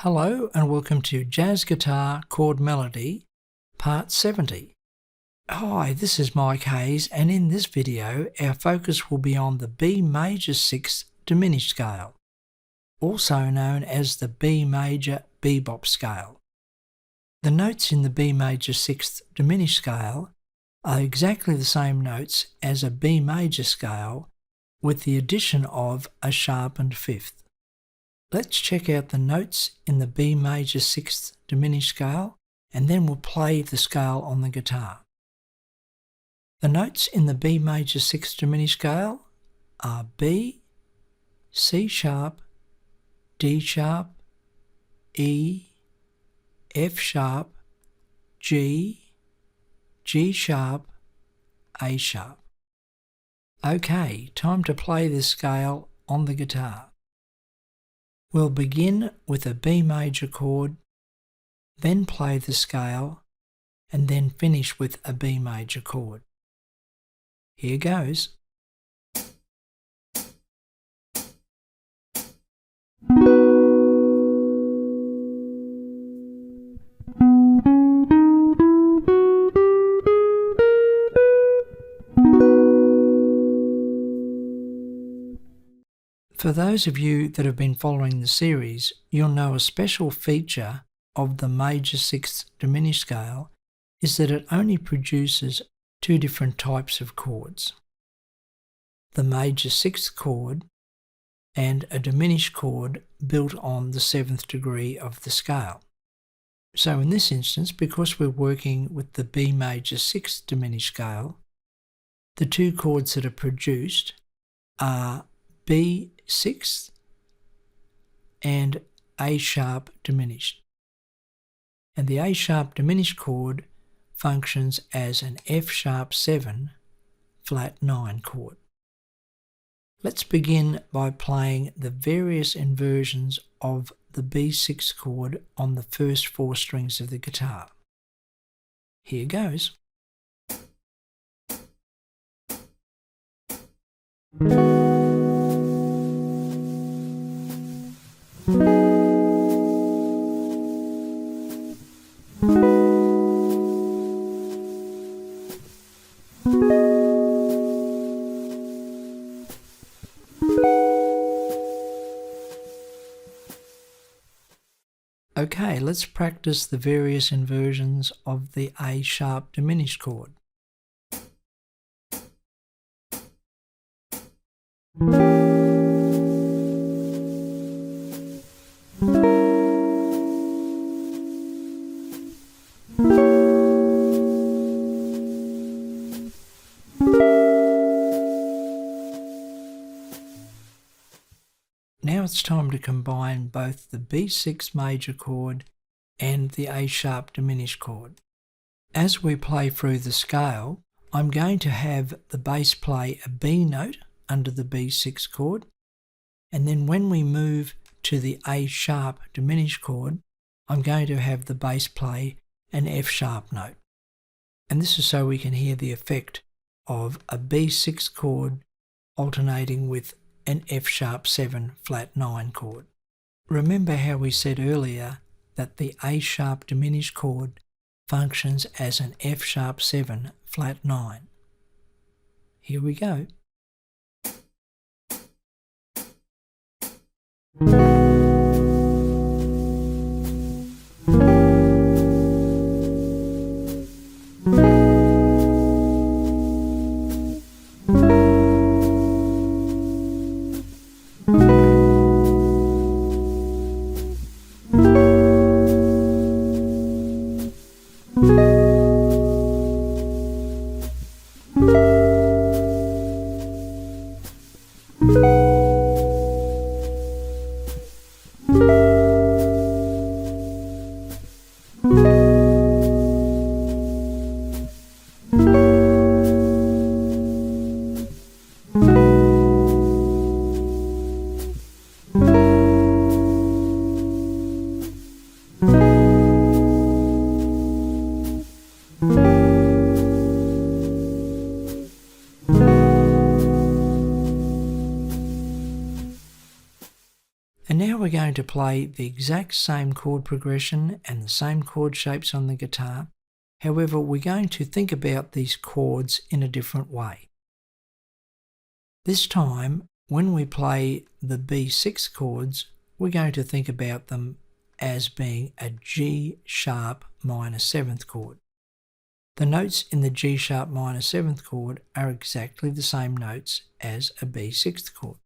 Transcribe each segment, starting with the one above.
Hello and welcome to Jazz Guitar Chord Melody, Part 70. Hi, this is Mike Hayes, and in this video our focus will be on the B major 6th diminished scale, also known as the B major bebop scale. The notes in the B major 6th diminished scale are exactly the same notes as a B major scale with the addition of a sharpened fifth. Let's check out the notes in the B major 6th diminished scale, and then we'll play the scale on the guitar. The notes in the B major 6th diminished scale are B, C sharp, D sharp, E, F sharp, G, G sharp, A sharp. Okay, time to play this scale on the guitar. We'll begin with a B major chord, then play the scale, and then finish with a B major chord. Here goes. For those of you that have been following the series, you'll know a special feature of the major 6th diminished scale is that it only produces two different types of chords. The major 6th chord and a diminished chord built on the 7th degree of the scale. So in this instance, because we're working with the B major 6th diminished scale, the two chords that are produced are B 6th and A sharp diminished. And the A sharp diminished chord functions as an F sharp 7 flat 9 chord. Let's begin by playing the various inversions of the B6 chord on the first four strings of the guitar. Here goes. Okay, let's practice the various inversions of the A sharp diminished chord. Now it's time to combine both the B6 major chord and the A sharp diminished chord. As we play through the scale, I'm going to have the bass play a B note under the B6 chord, and then when we move to the A sharp diminished chord, I'm going to have the bass play an F sharp note. And this is so we can hear the effect of a B6 chord alternating with an F sharp 7 flat 9 chord. Remember how we said earlier that the A sharp diminished chord functions as an F sharp 7 flat 9. Here we go. going to play the exact same chord progression and the same chord shapes on the guitar. However, we're going to think about these chords in a different way. This time, when we play the B6 chords, we're going to think about them as being a G sharp minor 7th chord. The notes in the G sharp minor 7th chord are exactly the same notes as a B6 chord.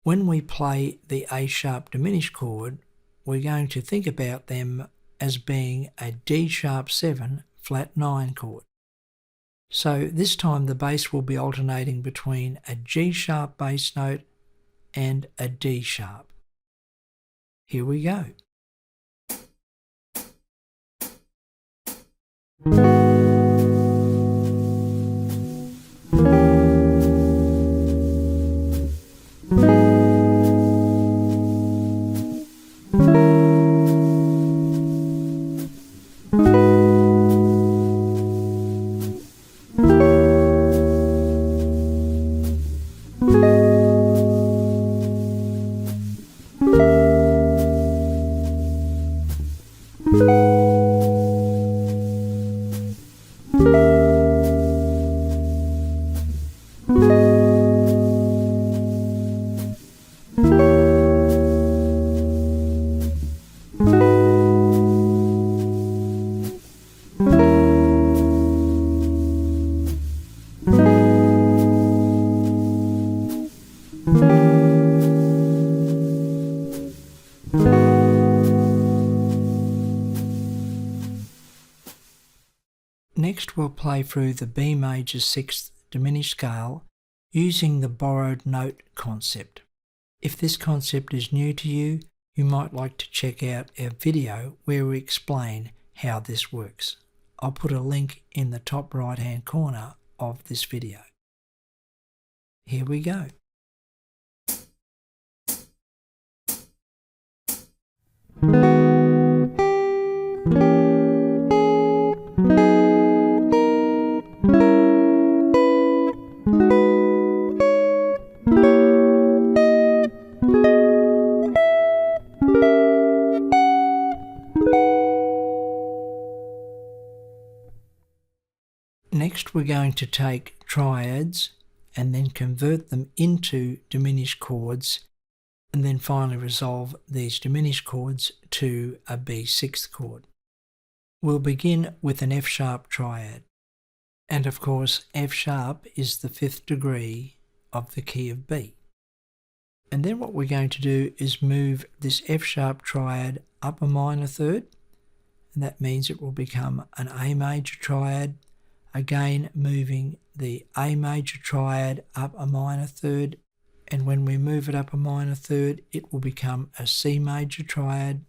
When we play the A sharp diminished chord, we're going to think about them as being a D sharp 7 flat 9 chord. So this time the bass will be alternating between a G sharp bass note and a D sharp. Here we go. Next we'll play through the B major 6th diminished scale using the borrowed note concept. If this concept is new to you, you might like to check out our video where we explain how this works. I'll put a link in the top right hand corner of this video. Here we go. Next we're going to take triads and then convert them into diminished chords, and then finally resolve these diminished chords to a B6 chord. We'll begin with an F sharp triad, and of course F sharp is the 5th degree of the key of B. And then what we're going to do is move this F sharp triad up a minor third, and that means it will become an A major triad, again moving the A major triad up a minor third, and when we move it up a minor third it will become a C major triad,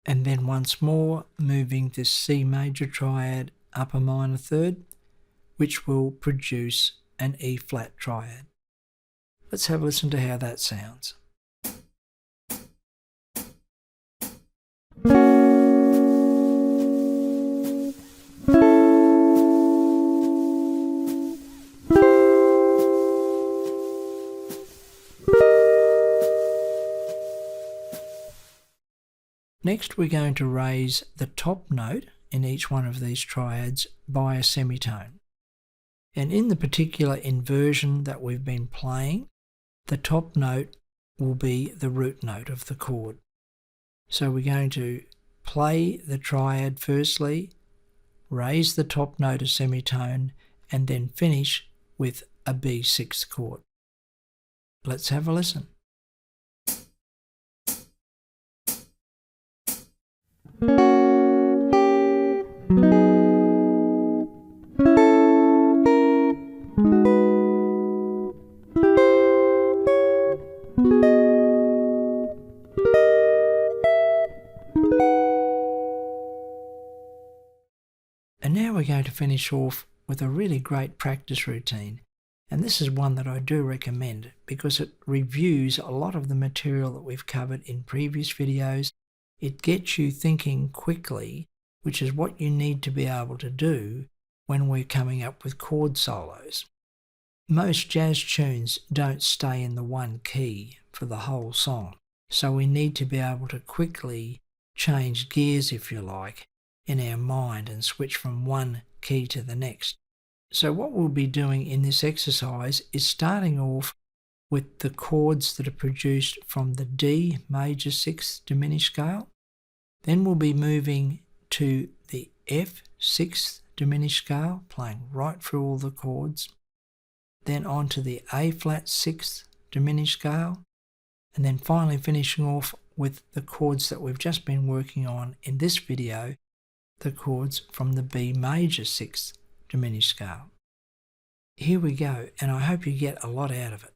and then once more moving this C major triad up a minor third, which will produce an E flat triad. Let's have a listen to how that sounds. Next we're going to raise the top note in each one of these triads by a semitone. And in the particular inversion that we've been playing, the top note will be the root note of the chord. So we're going to play the triad firstly, raise the top note a semitone, and then finish with a B6 chord. Let's have a listen. And now we're going to finish off with a really great practice routine, and this is one that I do recommend because it reviews a lot of the material that we've covered in previous videos. It gets you thinking quickly, which is what you need to be able to do when we're coming up with chord solos. Most jazz tunes don't stay in the one key for the whole song. So we need to be able to quickly change gears, if you like, in our mind and switch from one key to the next. So what we'll be doing in this exercise is starting off with the chords that are produced from the D major 6th diminished scale. Then we'll be moving to the F 6th diminished scale, playing right through all the chords. Then on to the A flat 6th diminished scale. And then finally finishing off with the chords that we've just been working on in this video, the chords from the B major 6th diminished scale. Here we go, and I hope you get a lot out of it.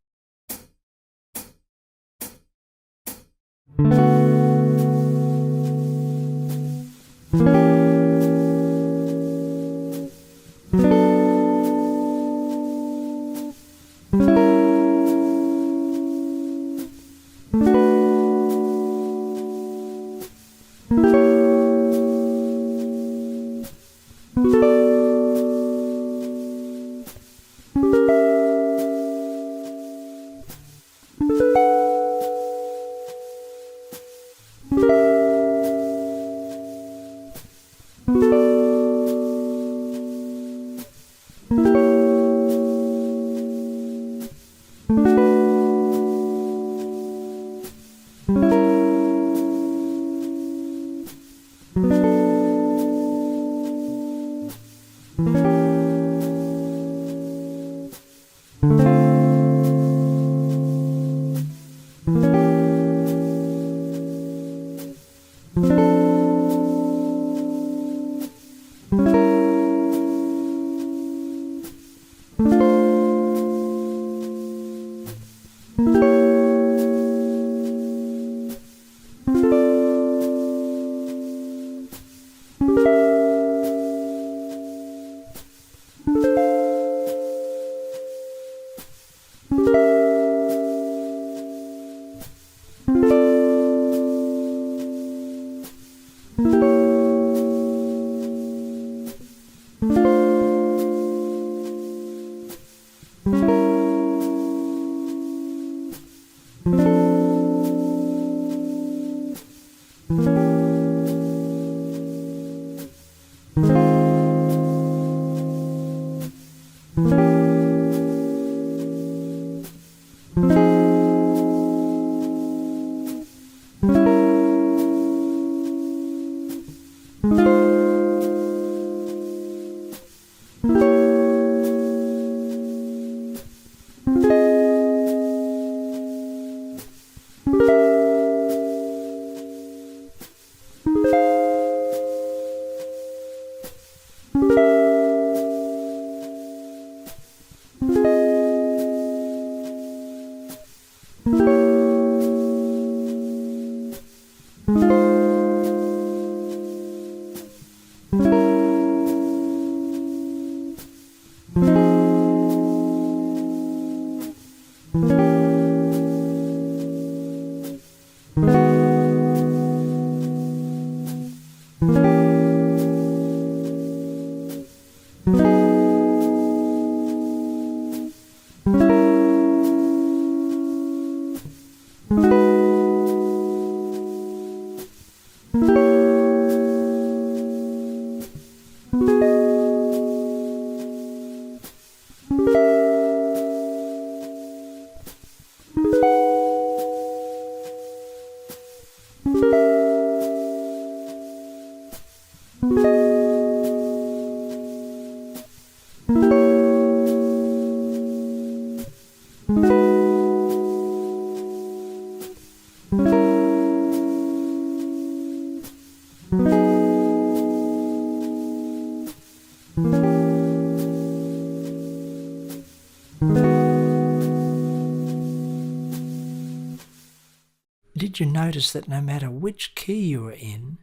Did you notice that no matter which key you were in,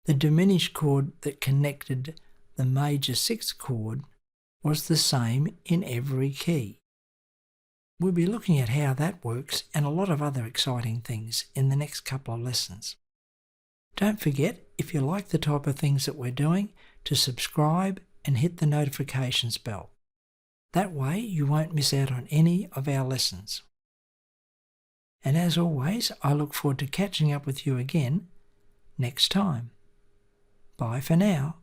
the diminished chord that connected the major 6th chord was the same in every key? We'll be looking at how that works and a lot of other exciting things in the next couple of lessons. Don't forget, if you like the type of things that we're doing, to subscribe and hit the notifications bell. That way you won't miss out on any of our lessons. And as always, I look forward to catching up with you again next time. Bye for now.